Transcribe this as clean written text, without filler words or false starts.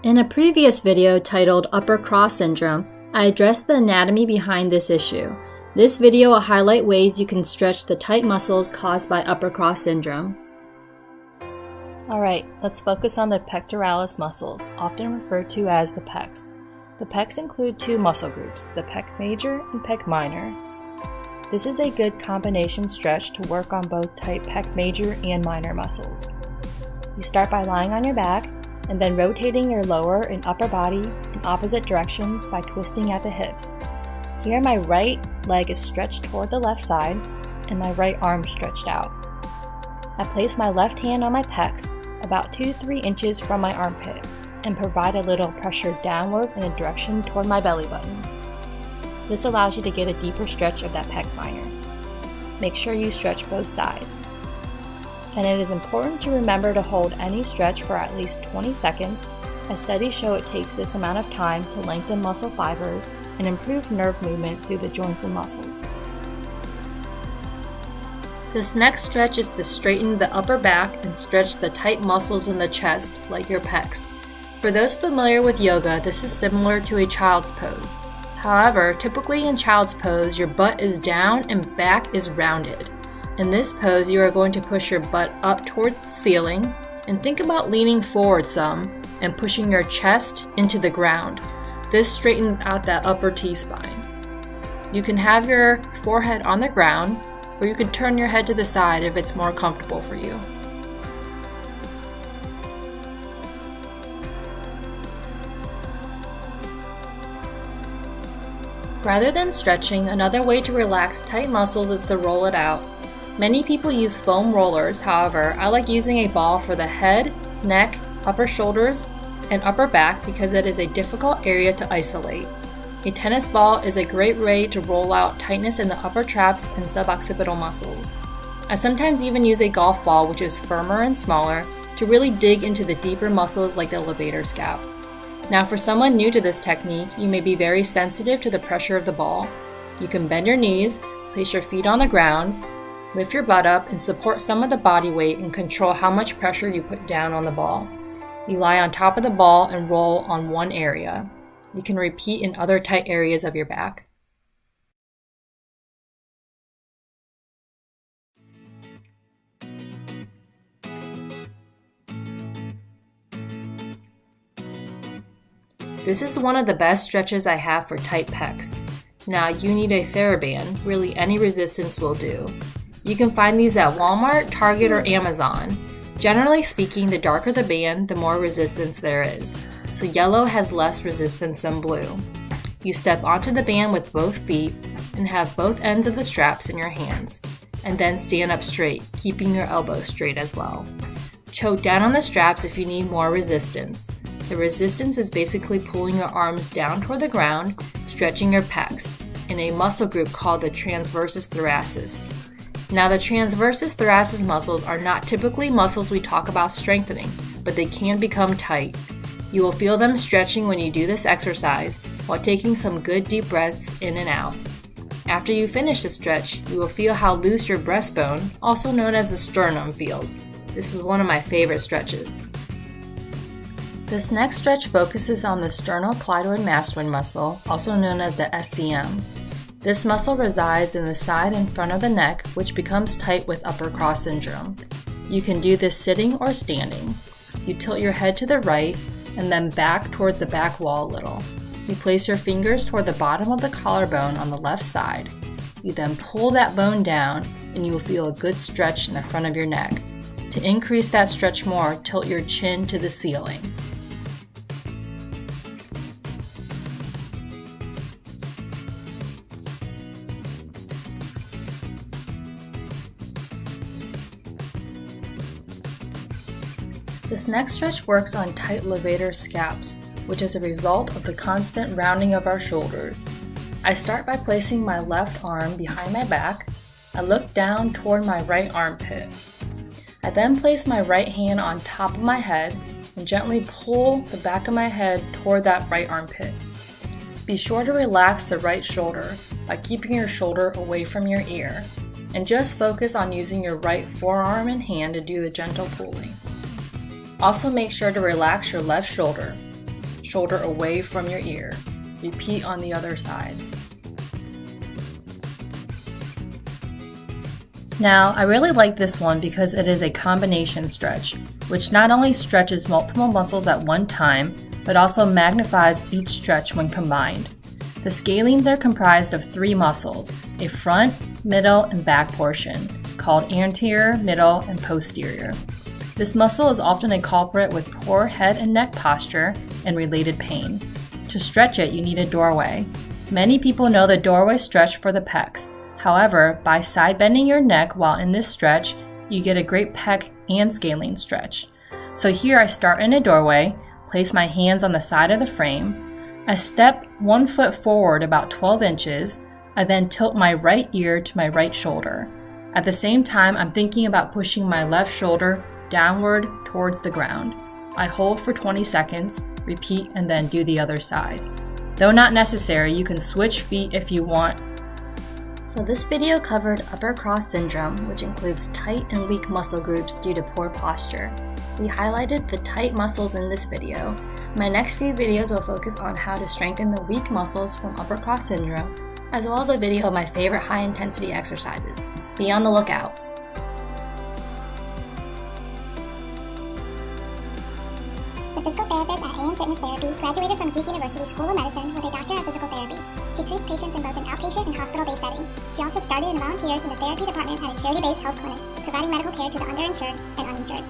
In a previous video titled Upper Cross Syndrome, I addressed the anatomy behind this issue. This video will highlight ways you can stretch the tight muscles caused by upper cross syndrome. Alright, let's focus on the pectoralis muscles, often referred to as the pecs. The pecs include two muscle groups, the pec major and pec minor. This is a good combination stretch to work on both tight pec major and minor muscles. You start by lying on your back and then rotating your lower and upper body in opposite directions by twisting at the hips. Here my right leg is stretched toward the left side and my right arm stretched out. I place my left hand on my pecs about 2-3 inches from my armpit and provide a little pressure downward in the direction toward my belly button. This allows you to get a deeper stretch of that pec minor. Make sure you stretch both sides. And it is important to remember to hold any stretch for at least 20 seconds, as studies show it takes this amount of time to lengthen muscle fibers and improve nerve movement through the joints and muscles. This next stretch is to straighten the upper back and stretch the tight muscles in the chest, like your pecs. For those familiar with yoga, this is similar to a child's pose. However, typically in child's pose, your butt is down and back is rounded. In this pose, you are going to push your butt up towards the ceiling and think about leaning forward some and pushing your chest into the ground. This straightens out that upper T-spine. You can have your forehead on the ground, or you can turn your head to the side if it's more comfortable for you. Rather than stretching, another way to relax tight muscles is to roll it out. Many people use foam rollers, however, I like using a ball for the head, neck, upper shoulders, and upper back because it is a difficult area to isolate. A tennis ball is a great way to roll out tightness in the upper traps and suboccipital muscles. I sometimes even use a golf ball, which is firmer and smaller, to really dig into the deeper muscles like the levator scap. Now for someone new to this technique, you may be very sensitive to the pressure of the ball. You can bend your knees, place your feet on the ground, lift your butt up and support some of the body weight and control how much pressure you put down on the ball. You lie on top of the ball and roll on one area. You can repeat in other tight areas of your back. This is one of the best stretches I have for tight pecs. Now you need a TheraBand, really any resistance will do. You can find these at Walmart, Target, or Amazon. Generally speaking, the darker the band, the more resistance there is. So yellow has less resistance than blue. You step onto the band with both feet and have both ends of the straps in your hands. And then stand up straight, keeping your elbows straight as well. Choke down on the straps if you need more resistance. The resistance is basically pulling your arms down toward the ground, stretching your pecs, in a muscle group called the transversus thoracis. Now the transversus thoracis muscles are not typically muscles we talk about strengthening, but they can become tight. You will feel them stretching when you do this exercise while taking some good deep breaths in and out. After you finish the stretch, you will feel how loose your breastbone, also known as the sternum, feels. This is one of my favorite stretches. This next stretch focuses on the sternocleidomastoid muscle, also known as the SCM. This muscle resides in the side and front of the neck, which becomes tight with upper cross syndrome. You can do this sitting or standing. You tilt your head to the right and then back towards the back wall a little. You place your fingers toward the bottom of the collarbone on the left side. You then pull that bone down and you will feel a good stretch in the front of your neck. To increase that stretch more, tilt your chin to the ceiling. This next stretch works on tight levator scaps, which is a result of the constant rounding of our shoulders. I start by placing my left arm behind my back. I look down toward my right armpit. I then place my right hand on top of my head and gently pull the back of my head toward that right armpit. Be sure to relax the right shoulder by keeping your shoulder away from your ear, and just focus on using your right forearm and hand to do the gentle pulling. Also make sure to relax your left shoulder. shoulder away from your ear. Repeat on the other side. Now, I really like this one because it is a combination stretch, which not only stretches multiple muscles at one time, but also magnifies each stretch when combined. The scalenes are comprised of 3 muscles, a front, middle, and back portion, called anterior, middle, and posterior. This muscle is often a culprit with poor head and neck posture and related pain. To stretch it, you need a doorway. Many people know the doorway stretch for the pecs. However, by side bending your neck while in this stretch, you get a great pec and scalene stretch. So here I start in a doorway, place my hands on the side of the frame. I step 1 foot forward about 12 inches. I then tilt my right ear to my right shoulder. At the same time, I'm thinking about pushing my left shoulder downward towards the ground. I hold for 20 seconds, repeat, and then do the other side. Though not necessary, you can switch feet if you want. So this video covered upper cross syndrome, which includes tight and weak muscle groups due to poor posture. We highlighted the tight muscles in this video. My next few videos will focus on how to strengthen the weak muscles from upper cross syndrome, as well as a video of my favorite high-intensity exercises. Be on the lookout. The physical therapist at AM Fitness Therapy graduated from Duke University School of Medicine with a doctorate of physical therapy. She treats patients in both an outpatient and hospital-based setting. She also started and volunteers in the therapy department at a charity-based health clinic, providing medical care to the underinsured and uninsured.